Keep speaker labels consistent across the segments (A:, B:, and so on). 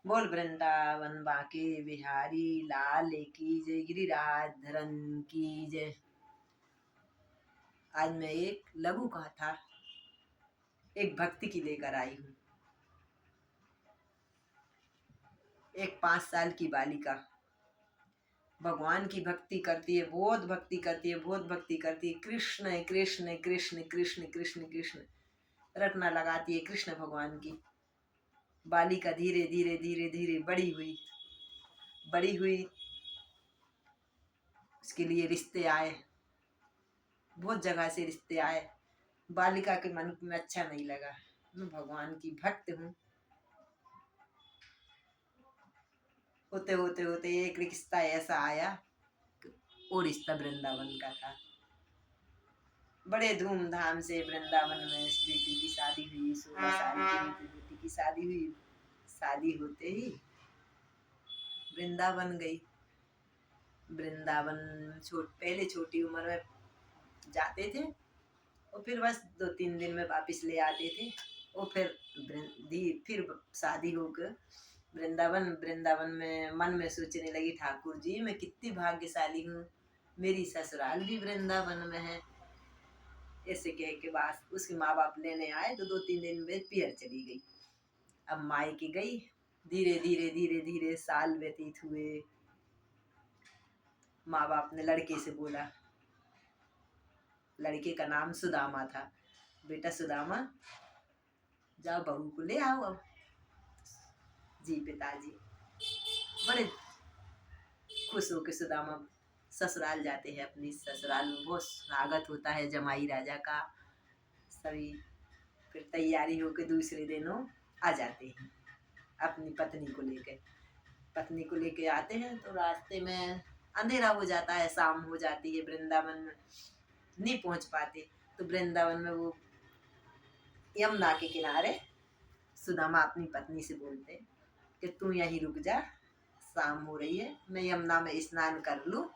A: बोल वृंदावन बांके बिहारी लाल की जय, गिरिराज धरन की जय। आज मैं एक लघु कथा एक भक्ति की लेकर आई हूँ। एक 5 साल की बालिका भगवान की भक्ति करती है, बहुत भक्ति करती है, बहुत भक्ति करती है। कृष्ण कृष्ण कृष्ण कृष्ण कृष्ण कृष्ण रटना लगाती है कृष्ण भगवान की। बालिका धीरे धीरे धीरे धीरे बड़ी हुई, बड़ी हुई। उसके लिए रिश्ते आए, बहुत जगह से रिश्ते आए। बालिका के मन में अच्छा नहीं लगा, मैं भगवान की भक्त हूँ। होते होते होते एक रिश्ता ऐसा आया, वो रिश्ता वृंदावन का था। बड़े धूमधाम से वृंदावन में इस बेटी की शादी हुई। 16 साल की बेटी की शादी हुई। शादी होते ही वृंदावन गई। वृंदावन पहले छोटी उम्र में जाते थे और फिर बस 2-3 दिन में वापस ले आते थे। और फिर शादी होकर वृंदावन वृंदावन में मन में सोचने लगी, ठाकुर जी मैं कितनी भाग्यशाली हूँ, मेरी ससुराल भी वृंदावन में है। ऐसे कह के बाद उसके माँ बाप लेने आए तो 2-3 दिन में पियर चली गई। अब मायके गई। धीरे धीरे धीरे धीरे साल व्यतीत हुए। माँ बाप ने लड़के से बोला, लड़के का नाम सुदामा था, बेटा सुदामा जाओ बहू को ले आओ। अब जी पिताजी बड़े खुश होकर सुदामा ससुराल जाते हैं। अपनी ससुराल में बहुत स्वागत होता है जमाई राजा का, सभी। फिर तैयारी होकर दूसरे दिन वो आ जाते हैं अपनी पत्नी को लेकर। पत्नी को लेके आते हैं तो रास्ते में अंधेरा हो जाता है, शाम हो जाती है। वृंदावन में नहीं पहुंच पाते तो वृंदावन में वो यमुना के किनारे सुदामा अपनी पत्नी से बोलते कि तू यहीं रुक जा, शाम हो रही है, मैं यमुना में स्नान कर लूँ।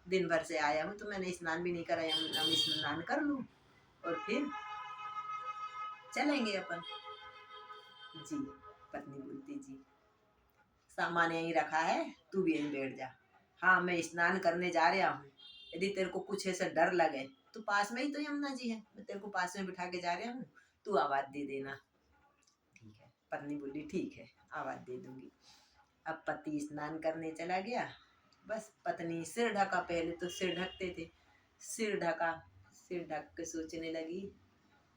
A: दिन भर से आया हूँ तो मैंने स्नान भी नहीं करा, यमुना में स्नान कर लूँ और फिर चलेंगे अपन। जी पत्नी बोलती, जी सामान यहीं रखा है, तू भी यहीं बैठ जा। हाँ मैं स्नान करने जा रहा हूँ, यदि तेरे को कुछ ऐसा डर लगे तो पास में ही तो यमुना जी है, मैं तेरे को पास में बिठा के जा रहा हूँ, तू आवाज दे देना। ठीक है, पत्नी बोली ठीक है आवाज दे दूंगी। अब पति स्नान करने चला गया। बस पत्नी सिर ढका, पहले तो सिर ढकते थे, सिर ढका। सिर ढक के सोचने लगी,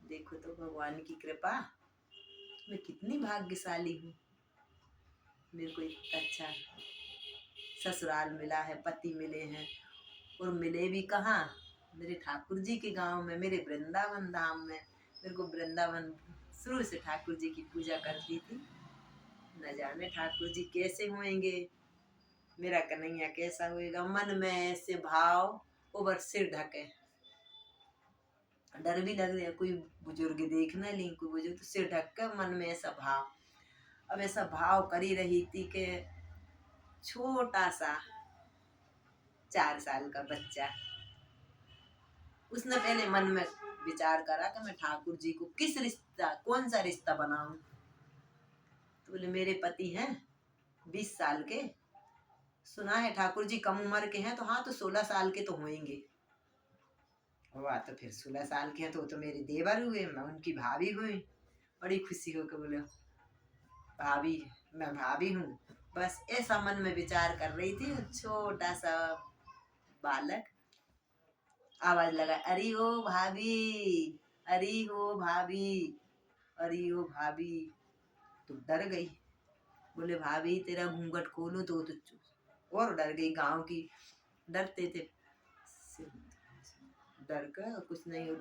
A: देखो तो भगवान की कृपा, मैं कितनी भाग्यशाली हूँ, मेरे को इतना अच्छा ससुराल मिला है, पति मिले हैं। और मिले भी कहाँ, मेरे ठाकुर जी के गांव में, मेरे वृंदावन धाम में। मेरे को वृंदावन शुरू से ठाकुर जी की पूजा करती थी। न जाने ठाकुर जी कैसे होंगे, मेरा कन्हैया कैसा होएगा। मन में ऐसे भाव, ओवर सिर ढके, डर भी लग रहा है, कोई बुजुर्ग देख ना ली, कोई बुजुर्ग, तो सिर ढक कर मन में ऐसा भाव। अब ऐसा भाव करी रही थी कि छोटा सा 4 साल का बच्चा, उसने पहले मन में विचार करा कि मैं ठाकुर जी को किस रिश्ता, कौन सा रिश्ता बनाऊं। तो बोले मेरे पति हैं 20 साल के, सुना है ठाकुर जी कम उम्र के हैं, तो हाँ तो 16 साल के तो होंगे। हुआ तो फिर 16 साल के हैं तो वो तो मेरे देवर हुए, मैं उनकी भाभी हुई। बड़ी खुशी होकर बोले भाभी, मैं भाभी हूँ। बस ऐसा मन में विचार कर रही थी। छोटा सा बालक आवाज लगा, अरे ओ भाभी, अरे ओ भाभी, अरे ओ भाभी। तो डर गई, बोले भाभी तेरा घूंघट खोलूं, तो और डर गई। गांव की डरते थे, डर कर कुछ नहीं,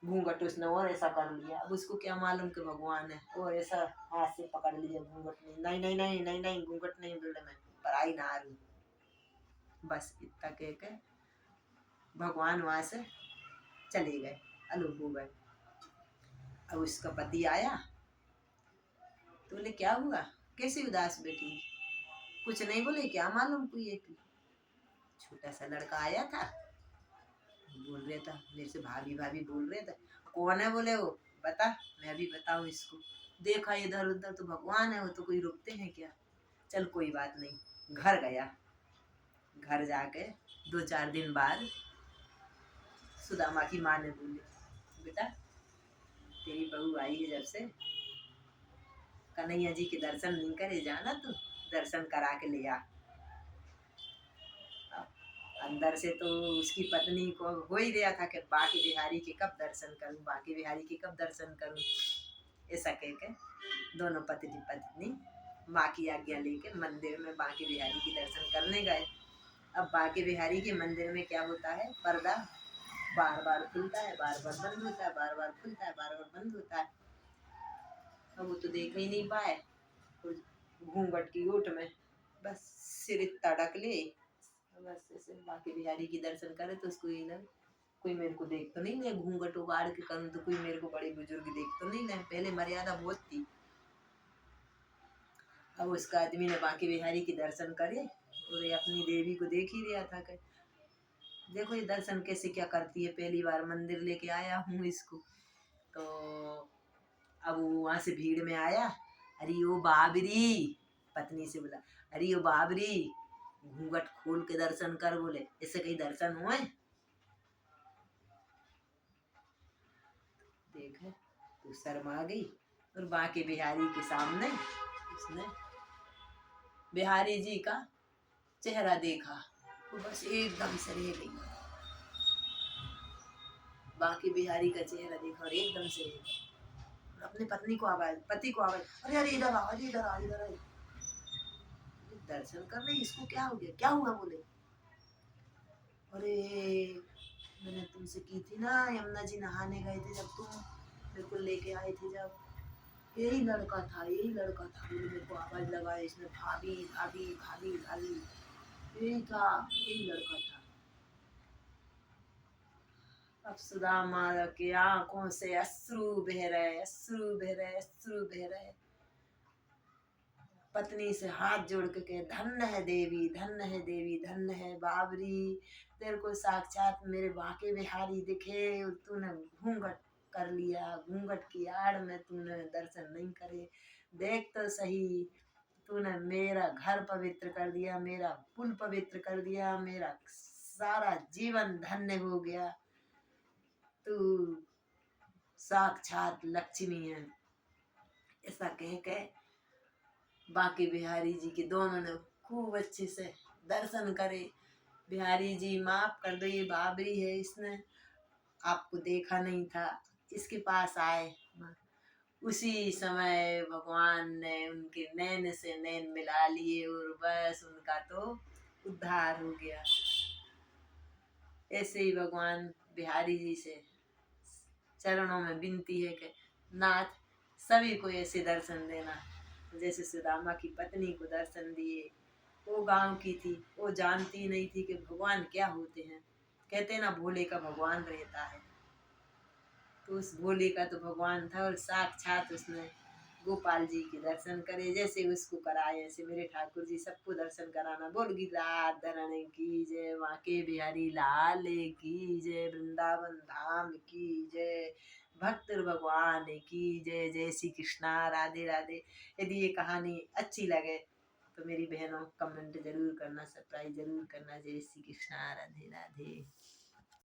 A: घूंघट उसने और ऐसा कर लिया। अब उसको क्या मालूम कि भगवान है, और ऐसा हाथ से पकड़ लिया घूंघट। नहीं नहीं नहीं नहीं नहीं घूंघट नहीं, बोले मैं पराई ना लू। बस इतना कह के भगवान वहां से चले गए, अलग हो गए। अब उसका पति आया तो बोले क्या हुआ, कैसे उदास बैठी। कुछ नहीं, बोले क्या मालूम, कोई एक छोटा सा लड़का आया था, बोल रहा था मेरे से भाभी भाभी बोल रहे थे। कौन है, बोले वो बता, मैं भी बताऊं इसको। देखा इधर उधर तो भगवान है, वो तो कोई रुकते हैं क्या। चल कोई बात नहीं, घर गया। घर जाके 2-4 दिन बाद सुदामा की माँ ने बोली, बेटा तेरी बहू आई है जब से, कन्हैया जी के दर्शन नहीं करे, जाना तू दर्शन करा के ले आ। अंदर से तो उसकी पत्नी को हो ही रहा था कि बाकी बिहारी के कब दर्शन करूं, बाकी बिहारी के कब दर्शन करूं। ऐसा कह के दोनों पति पत्नी माँ की आज्ञा लेके मंदिर में बाकी बिहारी की दर्शन करने गए। अब बाकी बिहारी के मंदिर में क्या होता है, पर्दा बार बार खुलता है, बार बार बंद होता है, बार बार खुलता है, बार बार बंद होता है। अब वो तो देख ही नहीं पाए, घूंघट की ओट में बस सिर इतना ढक ले, बस ऐसे बाकी बिहारी की दर्शन करे तो उसको ये लगे कोई मेरे को देख तो नहीं ले, घूंघट उगाड़ के करूँ तो कोई मेरे को बड़े बुजुर्ग देख तो नहीं ले। पहले मर्यादा बहुत थी। अब उसका आदमी ने बाकी बिहारी की दर्शन करे और ये अपनी देवी को देख ही रहा था कि देखो ये दर्शन कैसे क्या करती है, पहली बार मंदिर लेके आया हूँ इसको। तो अब वो वहां से भीड़ में आया, अरे ओ बाबरी, पत्नी से बोला, अरे ओ बाबरी घूंघट खोल के दर्शन कर, बोले इससे कहीं दर्शन हुए। देख तो शर्मा गई और बाकी बिहारी के सामने उसने बिहारी जी का चेहरा देखा तो बस एकदम से रह गई। बाकी बिहारी का चेहरा देखा और एकदम से रह गई। और अपने पत्नी को आवाज, पति को आवाज, अरे अरे इधर आ, अरे इधर आ, इधर आ, दर्शन कर रही, इसको क्या हो गया, क्या हुआ, बोले अरे मैंने तुमसे की थी ना, यमुना जी नहाने गए थे जब तुम मेरे को लेके आए थे, जब यही लड़का था, यही लड़का था, बोले मेरे को आवाज लगाया इसने, भाभी भाभी भाभी भाभी, यही था, यही लड़का था। अब सुदामा की आंखों से अश्रु बह रहे, अश्रु बह रहे, अश्रु बह रहे। पत्नी से हाथ जोड़ के कहे, धन्य है देवी, धन्य है देवी, धन्य है बाबरी, तेरे को साक्षात मेरे बाके बिहारी दिखे और तूने घूंघट कर लिया, घूंघट की आड़ में तूने दर्शन नहीं करे। देख तो सही, तूने मेरा घर पवित्र कर दिया, मेरा कुल पवित्र कर दिया, मेरा सारा जीवन धन्य हो गया, तू साक्षात लक्ष्मी है। ऐसा कह के बाकी बिहारी जी के दोनों ने खूब अच्छे से दर्शन करे। बिहारी जी माफ कर दो, ये बाबरी है, इसने आपको देखा नहीं था, इसके पास आए। उसी समय भगवान ने उनके नैन से नैन मिला लिए और बस उनका तो उद्धार हो गया। ऐसे ही भगवान बिहारी जी से चरणों में विनती है कि नाथ सभी को ऐसे दर्शन देना, जैसे सुदामा की पत्नी को दर्शन दिए। वो गांव की थी, वो जानती नहीं थी कि भगवान क्या होते हैं। कहते ना भोले का भगवान रहता है, तो उस भोले का तो भगवान था और साक्षात उसने गोपाल जी के दर्शन करे, जैसे उसको कराए ऐसे मेरे ठाकुर जी सबको दर्शन कराना। बोल गिरिराज धरण की जय, वाके बिहारी लाल की जय, वृंदावन धाम की जय, भक्त भगवान की जय। जय श्री कृष्णा, राधे राधे। यदि ये कहानी अच्छी लगे तो मेरी बहनों कमेंट जरूर करना, सब्सक्राइब जरूर करना। जय श्री कृष्णा, राधे राधे।